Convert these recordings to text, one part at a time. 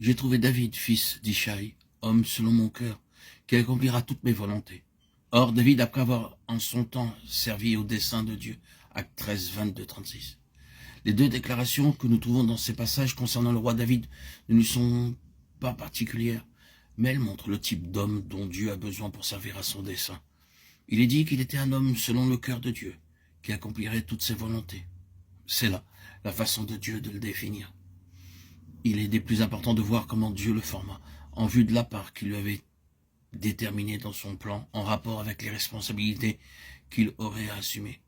J'ai trouvé David, fils d'Ishaï, homme selon mon cœur, qui accomplira toutes mes volontés. Or, David, après avoir en son temps servi au dessein de Dieu, Actes 13, 22, 36. Les deux déclarations que nous trouvons dans ces passages concernant le roi David ne nous sont pas particulières, mais elles montrent le type d'homme dont Dieu a besoin pour servir à son dessein. Il est dit qu'il était un homme selon le cœur de Dieu, qui accomplirait toutes ses volontés. C'est là la façon de Dieu de le définir. Il est des plus importants de voir comment Dieu le forma, en vue de la part qu'il lui avait déterminée dans son plan, en rapport avec les responsabilités qu'il aurait à assumer.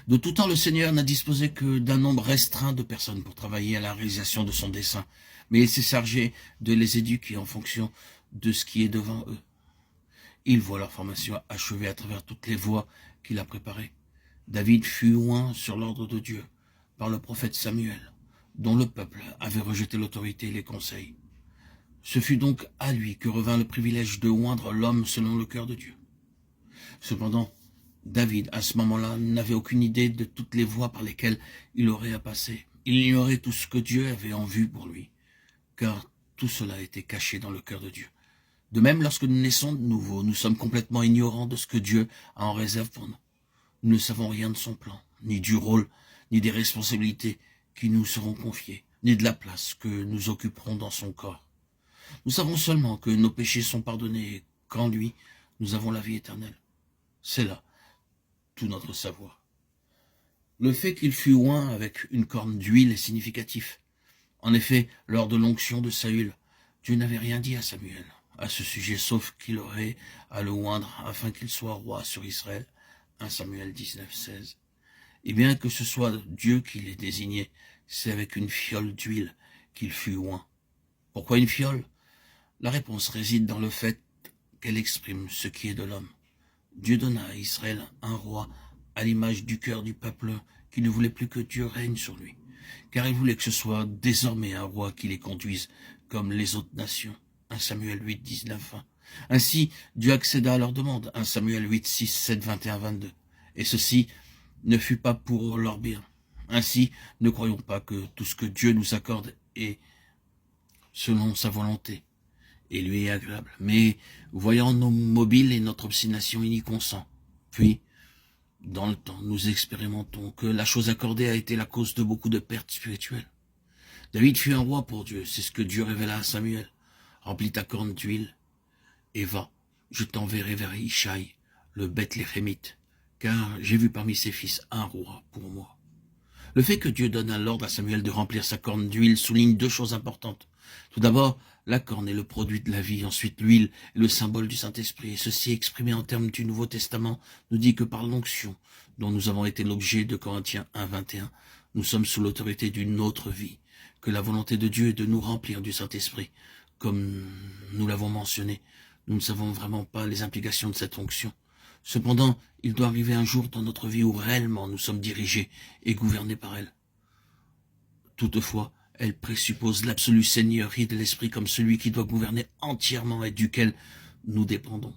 De tout temps, le Seigneur n'a disposé que d'un nombre restreint de personnes pour travailler à la réalisation de son dessein, mais il s'est chargé de les éduquer en fonction de ce qui est devant eux. Ils voient leur formation achevée à travers toutes les voies qu'il a préparées. David fut oint sur l'ordre de Dieu par le prophète Samuel, dont le peuple avait rejeté l'autorité et les conseils. Ce fut donc à lui que revint le privilège de oindre l'homme selon le cœur de Dieu. Cependant, David, à ce moment-là, n'avait aucune idée de toutes les voies par lesquelles il aurait à passer. Il ignorait tout ce que Dieu avait en vue pour lui, car tout cela était caché dans le cœur de Dieu. De même, lorsque nous naissons de nouveau, nous sommes complètement ignorants de ce que Dieu a en réserve pour nous. Nous ne savons rien de son plan, ni du rôle, ni des responsabilités qui nous seront confiées, ni de la place que nous occuperons dans son corps. Nous savons seulement que nos péchés sont pardonnés et qu'en lui, nous avons la vie éternelle. C'est là tout notre savoir. Le fait qu'il fût oint avec une corne d'huile est significatif. En effet, lors de l'onction de Saül, Dieu n'avait rien dit à Samuel à ce sujet, sauf qu'il aurait à le oindre afin qu'il soit roi sur Israël. 1 Samuel 19, 16. Et bien que ce soit Dieu qui l'ait désigné, c'est avec une fiole d'huile qu'il fut oint. Pourquoi une fiole? La réponse réside dans le fait qu'elle exprime ce qui est de l'homme. Dieu donna à Israël un roi à l'image du cœur du peuple qui ne voulait plus que Dieu règne sur lui, car il voulait que ce soit désormais un roi qui les conduise comme les autres nations. 1 Samuel 8, 19, 20. Ainsi, Dieu accéda à leur demande. 1 Samuel 8, 6, 7, 21, 22. Et ceci ne fut pas pour leur bien. Ainsi, ne croyons pas que tout ce que Dieu nous accorde est selon sa volonté et lui est agréable. Mais voyant nos mobiles et notre obstination, il y consent. Puis, dans le temps, nous expérimentons que la chose accordée a été la cause de beaucoup de pertes spirituelles. David fut un roi pour Dieu, c'est ce que Dieu révéla à Samuel. Remplis ta corne d'huile et va, je t'enverrai vers Ishaï, le Bethléemite, car j'ai vu parmi ses fils un roi pour moi. Le fait que Dieu donne l'ordre à Samuel de remplir sa corne d'huile souligne deux choses importantes. Tout d'abord, la corne est le produit de la vie. Ensuite, l'huile est le symbole du Saint-Esprit. Et ceci, exprimé en termes du Nouveau Testament, nous dit que par l'onction, dont nous avons été l'objet de Corinthiens 1, 21, nous sommes sous l'autorité d'une autre vie, que la volonté de Dieu est de nous remplir du Saint-Esprit. Comme nous l'avons mentionné, nous ne savons vraiment pas les implications de cette onction. Cependant, il doit arriver un jour dans notre vie où réellement nous sommes dirigés et gouvernés par elle. Toutefois, elle présuppose l'absolue seigneurie de l'Esprit comme celui qui doit gouverner entièrement et duquel nous dépendons.